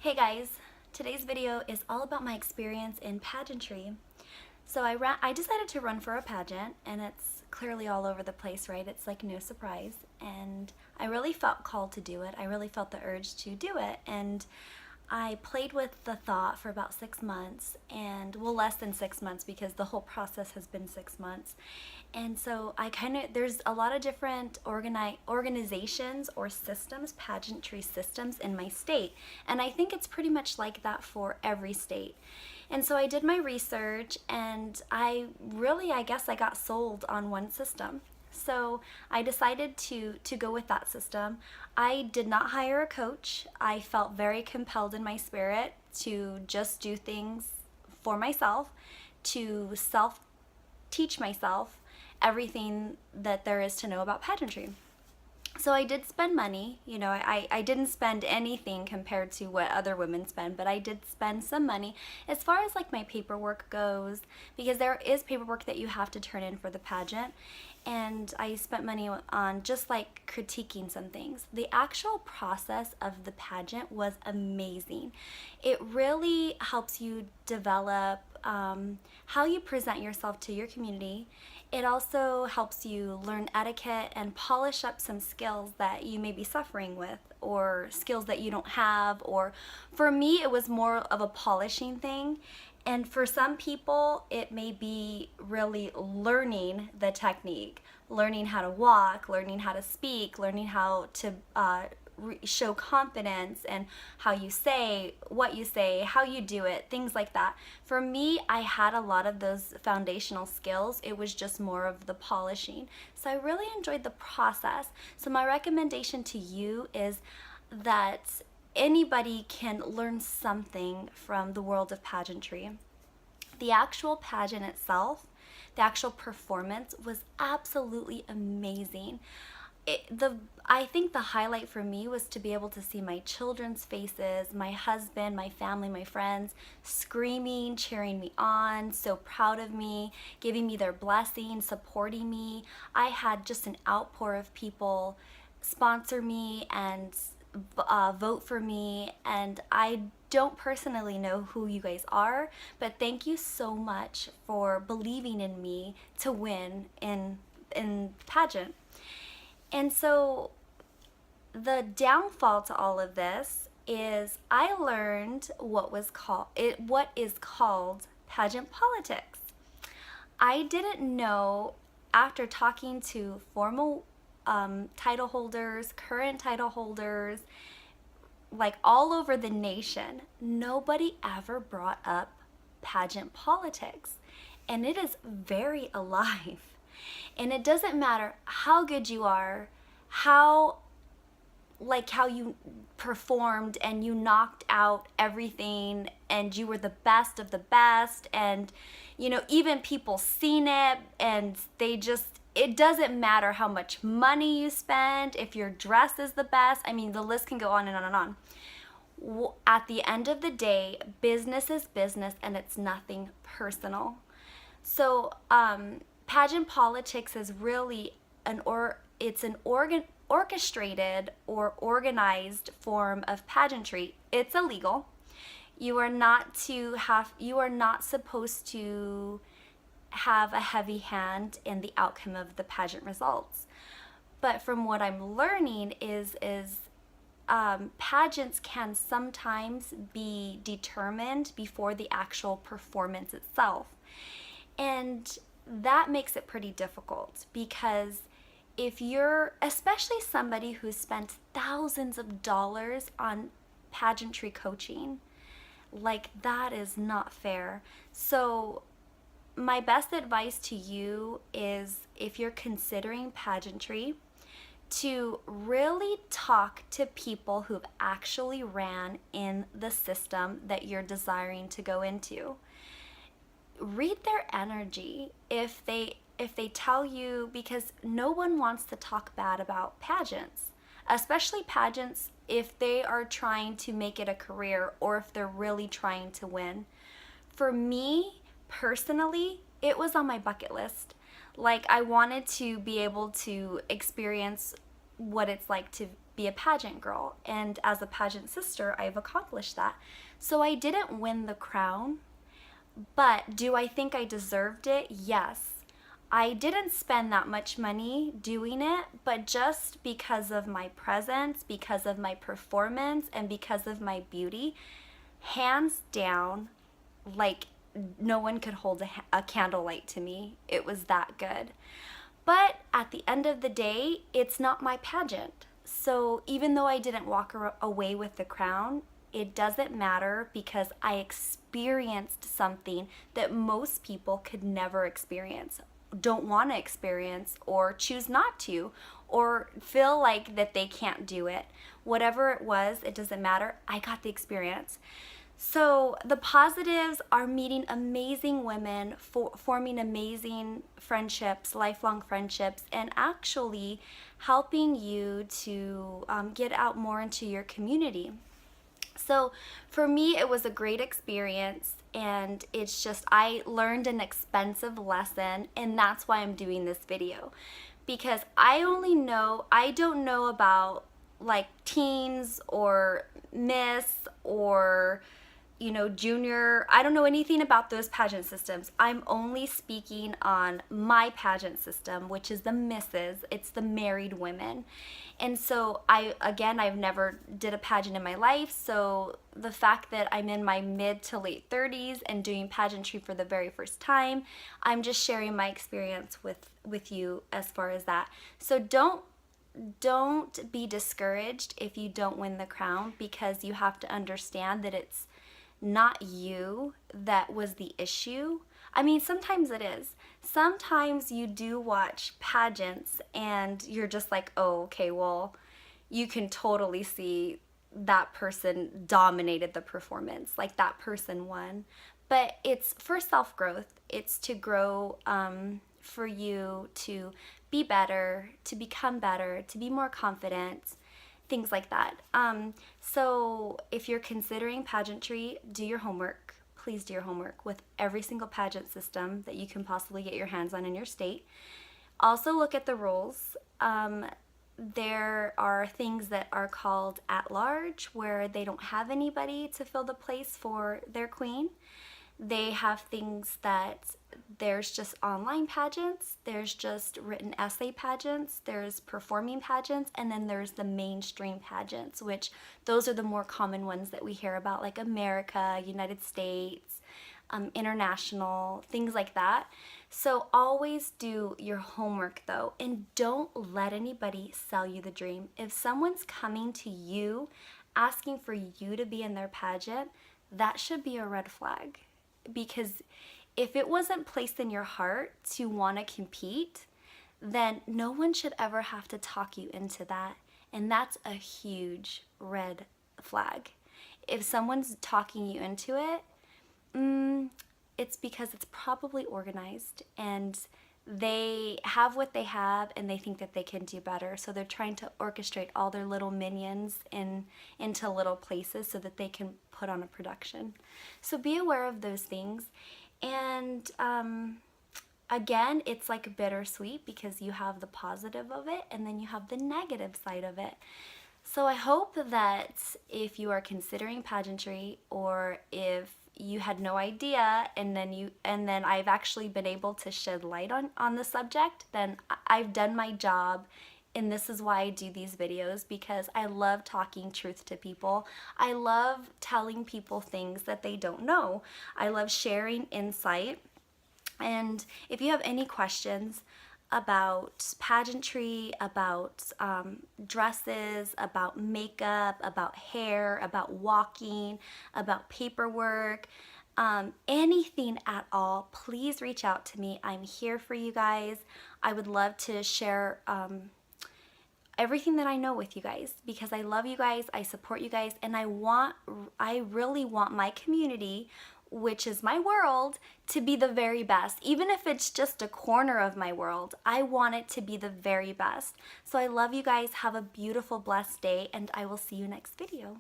Hey guys, today's video is all about my experience in pageantry. So I decided to run for a pageant, and it's clearly all over the place, right? It's like no surprise, and I really felt called to do it. I really felt the urge to do it, and I played with the thought for about 6 months, and well, less than 6 months because the whole process has been 6 months. And so there's a lot of different organizations or systems, pageantry systems in my state. And I think it's pretty much like that for every state. And so I did my research, and I guess I got sold on one system. So I decided to go with that system. I did not hire a coach. I felt very compelled in my spirit to just do things for myself, to self-teach myself everything that there is to know about pageantry. So I did spend money. I didn't spend anything compared to what other women spend, but I did spend some money as far as like my paperwork goes, because there is paperwork that you have to turn in for the pageant. And I spent money on just like critiquing some things. The actual process of the pageant was amazing. It really helps you develop how you present yourself to your community. It also helps you learn etiquette and polish up some skills that you may be suffering with, or skills that you don't have. Or for me, it was more of a polishing thing. And for some people, it may be really learning the technique, learning how to walk, learning how to speak, learning how to show confidence, and how you say, what you say, how you do it, things like that. For me, I had a lot of those foundational skills. It was just more of the polishing. So I really enjoyed the process. So my recommendation to you is that anybody can learn something from the world of pageantry. The actual pageant itself, the actual performance was absolutely amazing. I think the highlight for me was to be able to see my children's faces, my husband, my family, my friends screaming, cheering me on, so proud of me, giving me their blessing, supporting me. I had just an outpour of people sponsor me and vote for me, and I don't personally know who you guys are, but thank you so much for believing in me to win in pageant. And so the downfall to all of this is I learned what is called pageant politics. I didn't know, after talking to formal title holders, current title holders, like all over the nation, nobody ever brought up pageant politics. And it is very alive. And it doesn't matter how good you are, how you performed and you knocked out everything and you were the best of the best, and even people seen it, and it doesn't matter how much money you spend, if your dress is the best. I mean, the list can go on and on and on. At the end of the day, business is business, and it's nothing personal. So pageant politics is really an orchestrated or organized form of pageantry. It's illegal. You are not supposed to have a heavy hand in the outcome of the pageant results. But from what I'm learning is pageants can sometimes be determined before the actual performance itself. And that makes it pretty difficult, because if you're, especially somebody who's spent thousands of dollars on pageantry coaching, like, that is not fair. So my best advice to you is, if you're considering pageantry, to really talk to people who've actually ran in the system that you're desiring to go into. Read their energy. If they tell you, because no one wants to talk bad about pageants, especially pageants if they are trying to make it a career, or if they're really trying to win. For me personally, it was on my bucket list. Like, I wanted to be able to experience what it's like to be a pageant girl. And as a pageant sister, I've accomplished that. So I didn't win the crown, but do I think I deserved it? Yes. I didn't spend that much money doing it, but just because of my presence, because of my performance, and because of my beauty, hands down, like no one could hold a candlelight to me. It was that good. But at the end of the day, it's not my pageant. So even though I didn't walk away with the crown, it doesn't matter because I experienced something that most people could never experience, don't want to experience, or choose not to, or feel like that they can't do it. Whatever it was, it doesn't matter. I got the experience. So the positives are meeting amazing women, forming amazing friendships, lifelong friendships, and actually helping you to get out more into your community. So for me, it was a great experience, and it's just, I learned an expensive lesson, and that's why I'm doing this video. Because I don't know about like teens or Miss or junior. I don't know anything about those pageant systems. I'm only speaking on my pageant system, which is the Misses. It's the married women. And so I've never did a pageant in my life. So the fact that I'm in my mid to late 30s and doing pageantry for the very first time, I'm just sharing my experience with you as far as that. So don't be discouraged if you don't win the crown, because you have to understand that it's not you that was the issue. I mean, sometimes it is. Sometimes you do watch pageants and you're just like, oh, okay, well, you can totally see that person dominated the performance, like that person won. But it's for self-growth. It's to grow, for you to be better, to become better, to be more confident, things like that. So if you're considering pageantry, do your homework. Please do your homework with every single pageant system that you can possibly get your hands on in your state. Also look at the rules. There are things that are called at-large, where they don't have anybody to fill the place for their queen. They have things that there's just online pageants, there's just written essay pageants, there's performing pageants, and then there's the mainstream pageants, which those are the more common ones that we hear about, like America, United States, international, things like that. So always do your homework though, and don't let anybody sell you the dream. If someone's coming to you asking for you to be in their pageant, that should be a red flag. Because if it wasn't placed in your heart to want to compete, then no one should ever have to talk you into that. And that's a huge red flag. If someone's talking you into it, it's because it's probably organized and they have what they have and they think that they can do better. So they're trying to orchestrate all their little minions into little places so that they can put on a production. So be aware of those things. And again, it's like bittersweet because you have the positive of it and then you have the negative side of it. So I hope that if you are considering pageantry, or if you had no idea and then I've actually been able to shed light on the subject, then I've done my job. And this is why I do these videos, because I love talking truth to people. I love telling people things that they don't know. I love sharing insight. And if you have any questions about pageantry, about dresses, about makeup, about hair, about walking, about paperwork, anything at all, please reach out to me. I'm here for you guys. I would love to share everything that I know with you guys, because I love you guys, I support you guys, and I really want my community, which is my world, to be the very best. Even if it's just a corner of my world, I want it to be the very best. So I love you guys. Have a beautiful, blessed day, and I will see you next video.